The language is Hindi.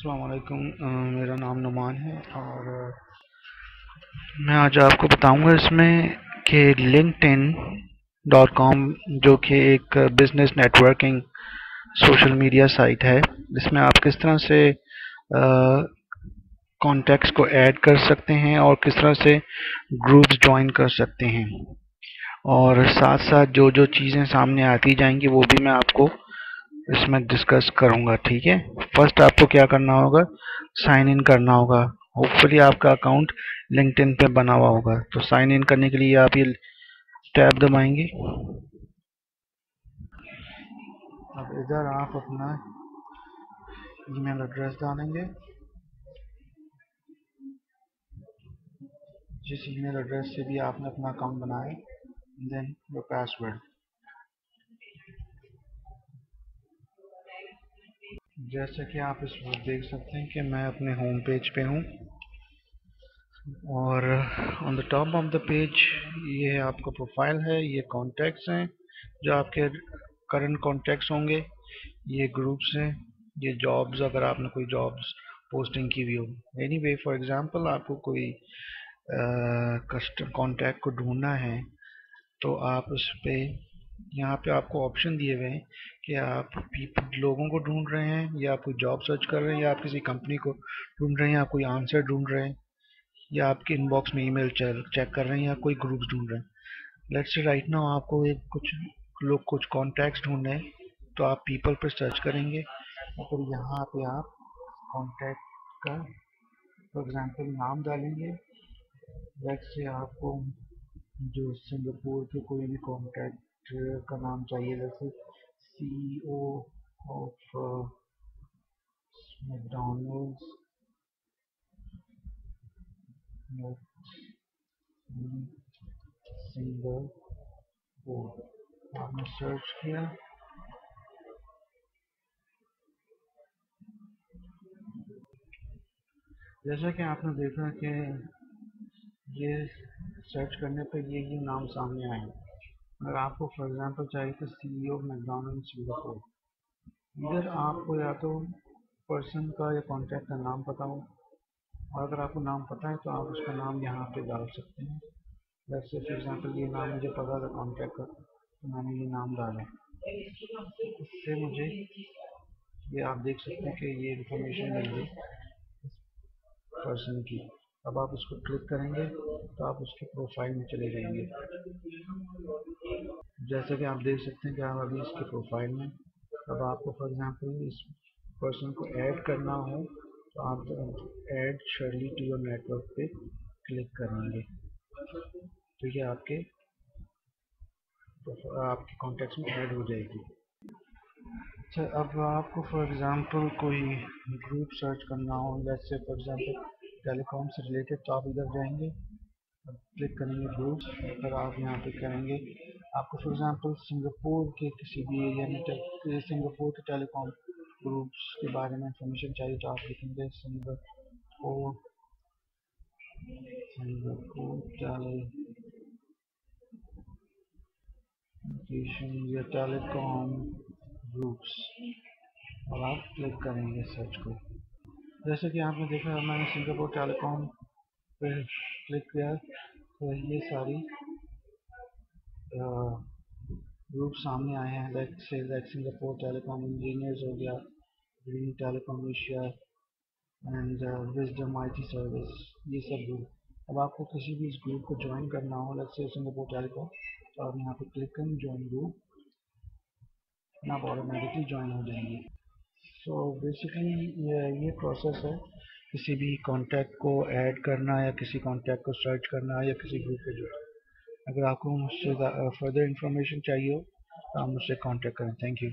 अस्सलाम वालेकुम। मेरा नाम नुमान है और मैं आज आपको बताऊंगा इसमें कि LinkedIn.com जो कि एक business networking social media site है, इसमें आप किस तरह से कॉन्टैक्ट्स को ऐड कर सकते हैं और किस तरह से ग्रुप्स ज्वाइन कर सकते हैं, और साथ साथ जो जो चीज़ें सामने आती जाएंगी वो भी मैं आपको इसमें डिस्कस करूंगा। ठीक है, फर्स्ट आपको क्या करना होगा, साइन इन करना होगा। होपफुली आपका अकाउंट लिंक्डइन पे बना हुआ होगा, तो साइन इन करने के लिए आप ये टैब दबाएंगे। अब इधर आप अपना ईमेल एड्रेस डालेंगे, जिस ईमेल एड्रेस से भी आपने अपना अकाउंट बनाया, देन योर पासवर्ड। जैसे कि आप इस वक्त देख सकते हैं कि मैं अपने होम पेज पे हूँ और on the top of the page ये आपका प्रोफाइल है, ये कॉन्टैक्ट्स हैं जो आपके करंट कॉन्टैक्ट्स होंगे, ये ग्रुप्स हैं, ये जॉब्स अगर आपने कोई जॉब्स पोस्टिंग की हुई हो। एनीवे फॉर एग्जांपल आपको कोई कस्टम कॉन्टैक्ट को ढूंढना है तो आप उस पे यहाँ पे आपको ऑप्शन दिए हुए हैं कि आप लोगों को ढूंढ रहे हैं या आप कोई जॉब सर्च कर रहे हैं या आप किसी कंपनी को ढूंढ रहे हैं या कोई आंसर ढूंढ रहे हैं या आपके इनबॉक्स में ईमेल चेक कर रहे हैं या कोई ग्रुप्स ढूंढ रहे हैं। लेट्स से राइट नाउ आपको एक कुछ कॉन्टैक्ट्स ढूंढने हैं, तो आप पीपल पर सर्च करेंगे और फिर यहाँ पे आप कॉन्टैक्ट का फॉर एग्जांपल नाम डालेंगे। लेट्स से आपको जो सिंगापुर के कोई भी कॉन्टैक्ट का नाम चाहिए, जैसे CEO ऑफ मैकडॉनल्ड्स सिंगापुर, आपने सर्च किया। जैसा कि आपने देखा कि ये सर्च करने पर ये नाम सामने आए। अगर आपको फॉर एग्जांपल चाहिए तो CEO ऑफ मैकडॉनल्ड्स सिंगापुर, इधर आपको या तो पर्सन का या कॉन्टैक्ट का नाम पता हो, और अगर आपको नाम पता है तो आप उसका नाम यहाँ पे डाल सकते हैं। जैसे फॉर एग्जांपल ये नाम मुझे पता था कॉन्टैक्ट का, तो मैंने ये नाम डाला। इससे मुझे ये आप देख सकते हैं कि ये इंफॉर्मेशन मिल गई पर्सन की। अब आप उसको क्लिक करेंगे तो आप उसके प्रोफाइल में चले जाएंगे। जैसे कि आप देख सकते हैं कि आप अभी इसके प्रोफाइल में, अब आपको फॉर एग्जांपल इस पर्सन को ऐड करना हो तो आप add Shirley to your network पे क्लिक करेंगे, तो ये आपके कॉन्टेक्ट्स में ऐड हो जाएगी। अच्छा, अब आपको फॉर एग्जांपल कोई ग्रुप सर्च करना हो, let's say for example telecom से रिलेटेड, तो आप इधर जाएंगे, क्लिक करेंगे ग्रुप्स, फिर आप यहाँ पे करेंगे। आपको फॉर एग्जांपल सिंगापुर के किसी भी एरिया में सिंगापुर के टेलीकॉम ग्रुप्स के बारे में इंफॉर्मेशन चाहिए तो आप लिखेंगे सिंगापुर टेलीकॉम या टेलीकॉम ग्रुप्स, और आप क्लिक करेंगे सर्च को। जैसे कि आपने देखा मैंने सिंगापुर टेलीकॉम पे क्लिक किया तो ये सारी ग्रुप सामने आए हैं, लाइक सिंगापुर टेलीकॉम इंजीनियर्स हो गया, green telecom Asia and wisdom IT service, ये सब ग्रुप। अब आपको किसी भी इस ग्रुप को ज्वाइन करना हो, लेट्स से सिंगापुर टेलीकॉम, तो आप यहाँ पे क्लिक करें ज्वाइन ग्रुप, आप ऑटोमेटिकली ज्वाइन हो जाएंगे। सो बेसिकली ये प्रोसेस है किसी भी कॉन्टैक्ट को ऐड करना या किसी कॉन्टैक्ट को सर्च करना या किसी ग्रुप पे जुड़ना। अगर आपको मुझसे फर्दर इंफॉर्मेशन चाहिए हो तो आप मुझसे कांटेक्ट करें। Thank you.